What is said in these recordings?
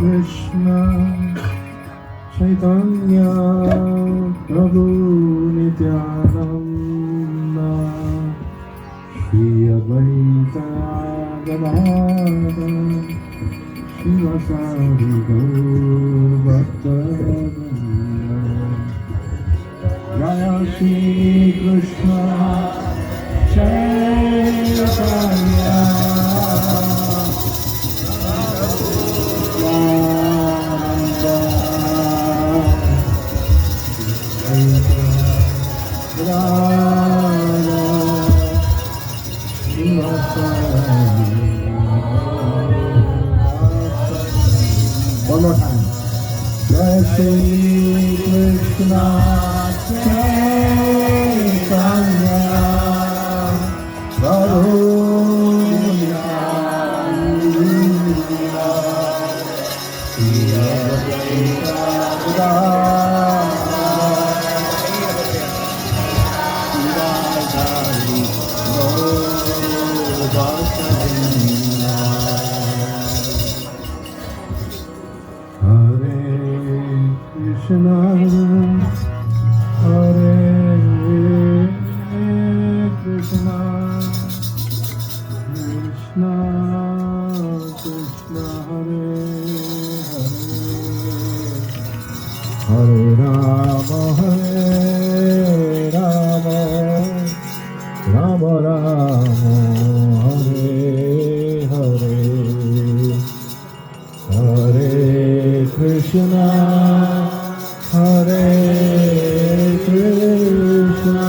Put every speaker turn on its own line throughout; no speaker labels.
Krishna Chaitanya Prabhu Nityananda Shri Advaita Gadadhara Shivasari Gaur Bhaktavrinda Jaya Shri Krishna Chaitanya One more time. Jai Shri Krishna Chaitanya Prabhu Nityananda Shri Advaita Gadadhara Shivasari Gaur Bhaktavrinda Hare Krishna Hare Krishna Krishna Krishna Hare Hare Hare Rama Rama Rama Hare Hare Hare Krishna Hare Krishna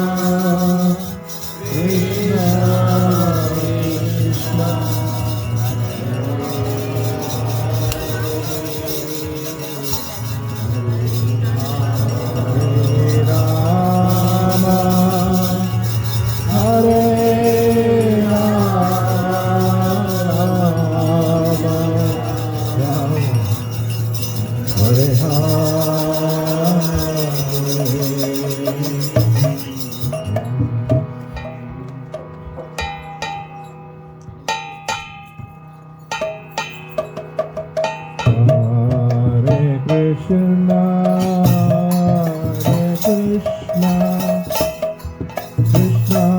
Krishna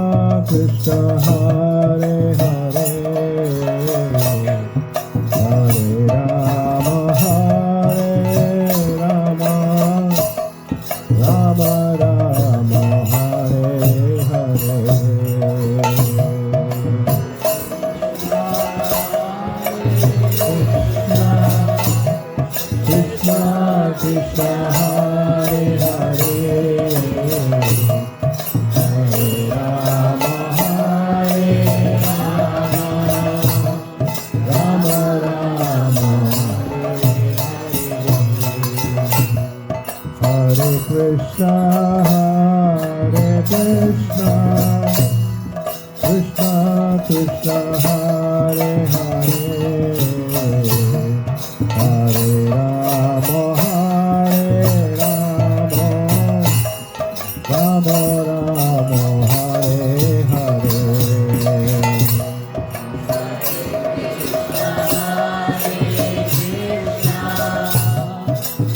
Krishna Hare Rama Hare Hare Krishna Krishna Krishna Hare Hare Hare Rama Rama Rama Hare Hare Krishna Krishna Hare Hare Hare Rama Rama Rama Hare Krishna Krishna Krishna Hare Hare Hare Rama Rama Rama Hare Hare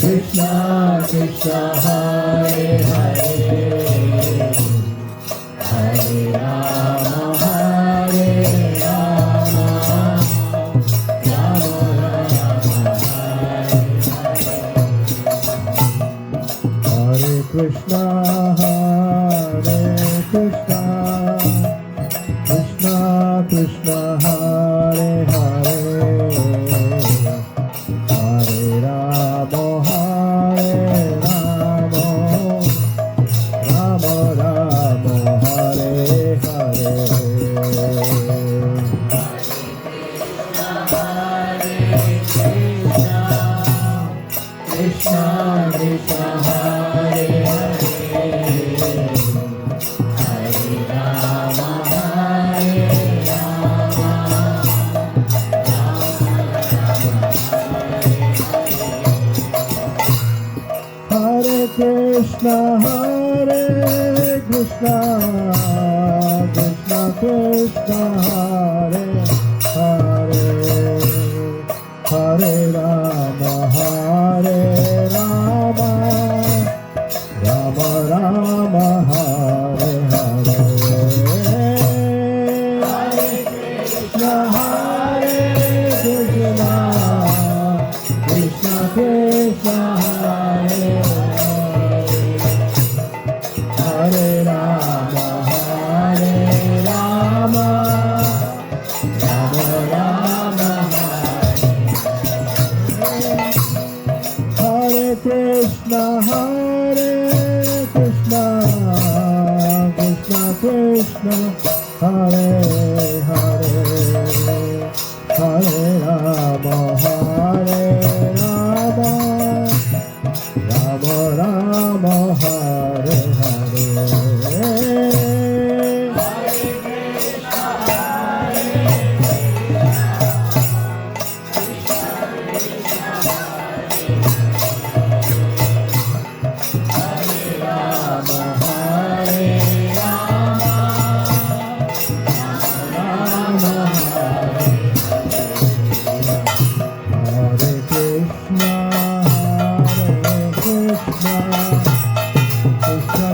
Krishna Krishna Hare Hare Hare Rama Rama Hare Krishna Krishna Krishna Hare Hare Hare Rama Rama Rama Hare Hare Krishna Krishna Hare Krishna Hare Krishna Krishna Krishna Hare Hare Hare Rama Krishna, Hare Hare, Hare Rama, Hare Rama, Rama Rama, Hare Hare.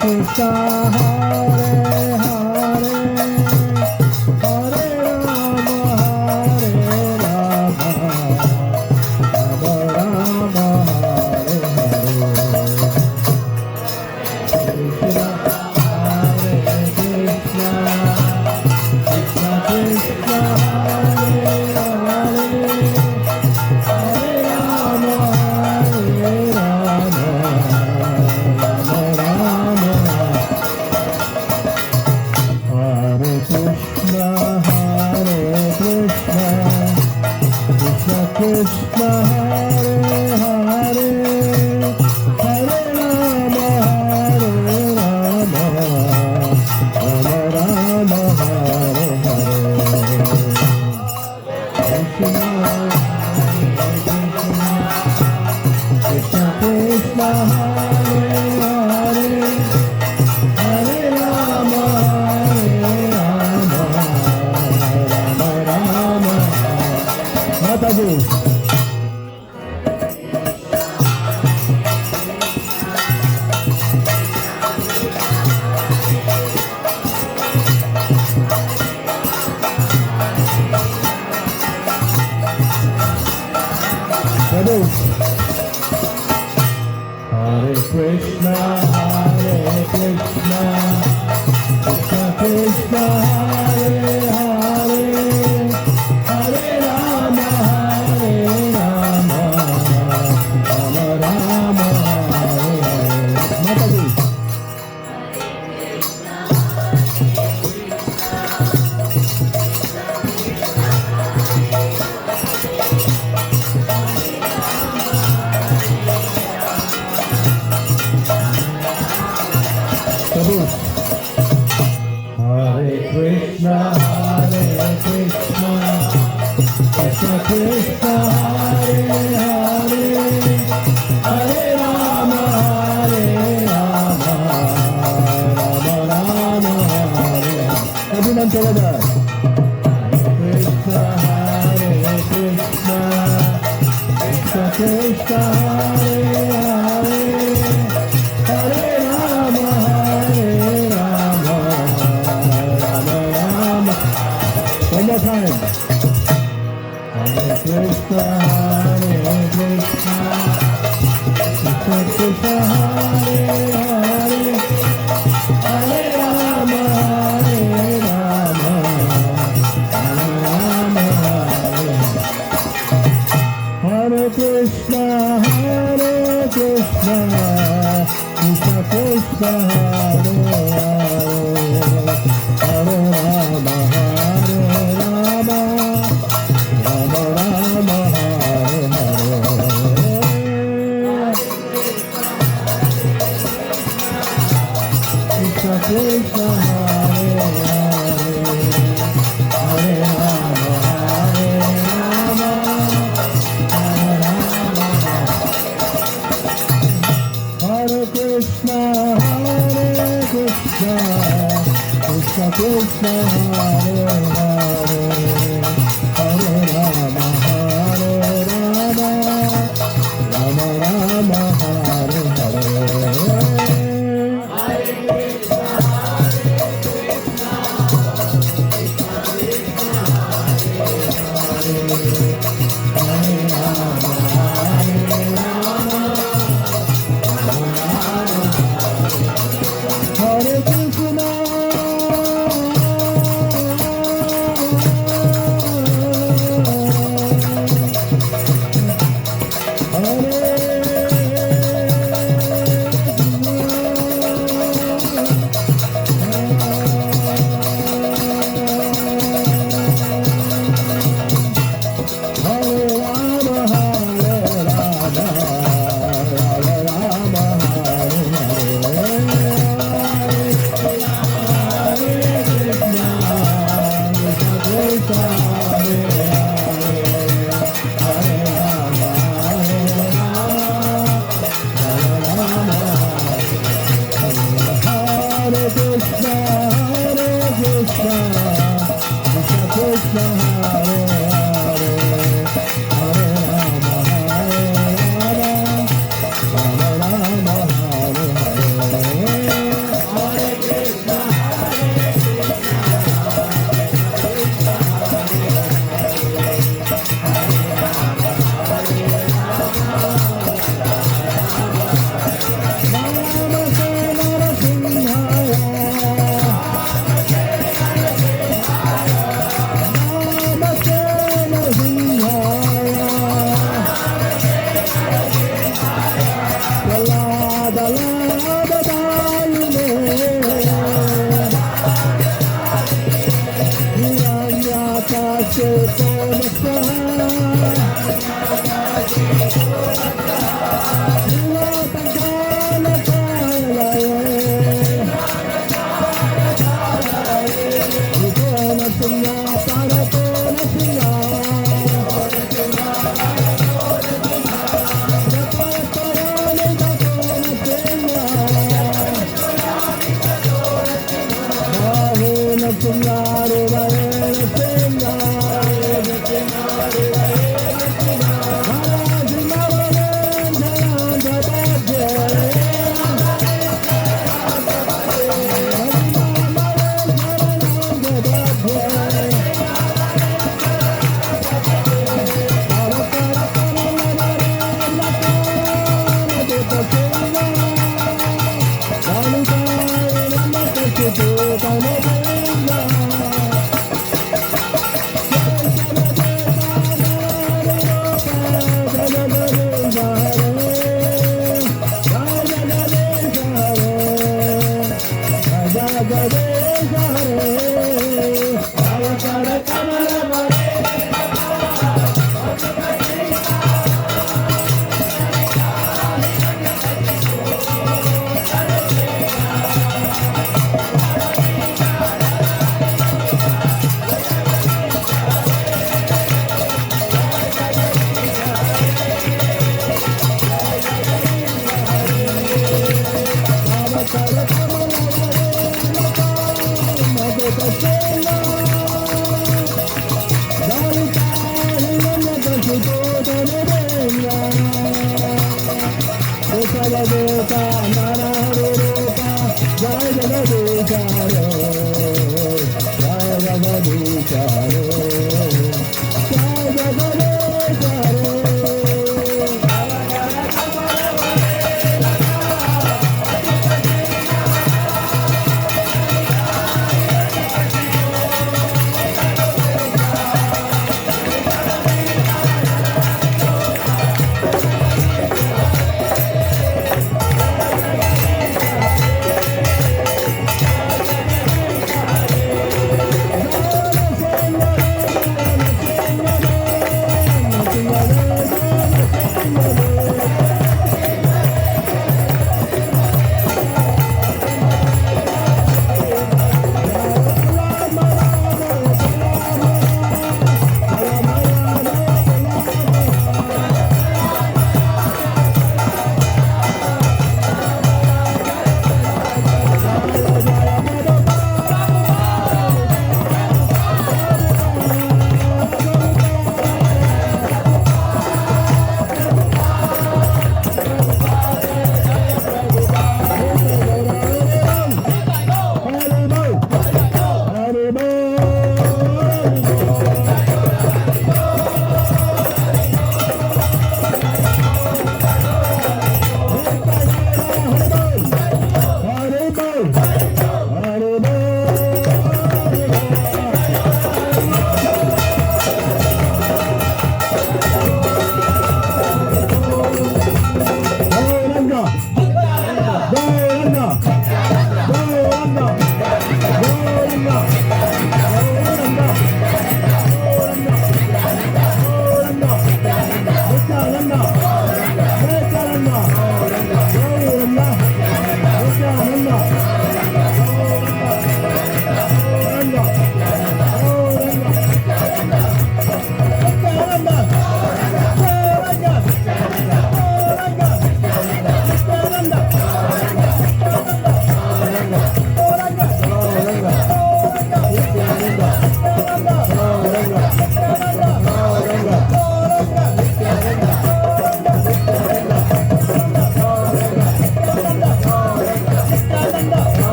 Krishna Hare Hare, Hare Rama, Hare Rama, Rama Rama, Hare Hare. Krishna Hare Krishna, Krishna Krishna Hare Hare, Hare Rama, Hare Rama, Rama Rama. Hare Krishna, Krishna Krishna, Hare Hare, Hare Rama, Hare Rama, Rama Rama, Hare Hare. Krishna Krishna, Hare Hare, Hare Rama, Hare Rama, Rama Rama. Mataji. Prabhu. Hare Krishna, Krishna Krishna, Hare Hare, Hare Rama, Hare Rama, Rama Rama, Hare Hare. Mataji. Prabhu. Hare Krishna, Krishna Krishna, Hare Hare, Hare Rama, Hare Rama, Rama Rama, Hare Hare. Everyone together. Krishna, Krishna Krishna, Hare Hare, Hare Rama, Hare Rama, Rama Rama. One more time. Hare Krishna, Krishna Krishna, Hare Hare, Hare Rama, Hare Rama, Rama Rama, Hare Hare. Hare Krishna, Krishna Krishna, Hare Hare, Hare Rama, Hare Rama, Rama Rama, Hare Hare. Krishna Krishna, Hare Hare, Hare Rama, Hare Rama, Rama Rama. Hare Krishna, Krishna Krishna, Hare Hare, Hare Rama, Hare Rama, Rama Rama, Hare Hare. Hare Krishna,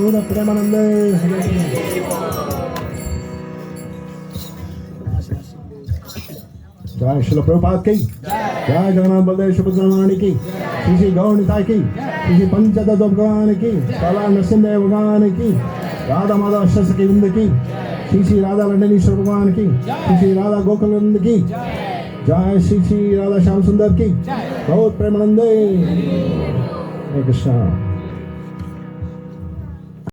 गौर प्रेमानंदे हरे कृष्ण। जय श्री प्रभुपाद की जय। जगन्नाथ बलदेव सुभद्राणी की, श्री श्री गौर निताय की, श्री श्री पंचतत्व भगवान की, काला नरसिंह भगवान की, राधा माधव अष्टसखी की वृंद की, श्री श्री राधा लंडनेश्वर भगवान की, श्री श्री राधा गोकुल वृंद की जय, श्री श्री राधा श्याम सुंदर की गौर प्रेमानंदे हरे कृष्ण।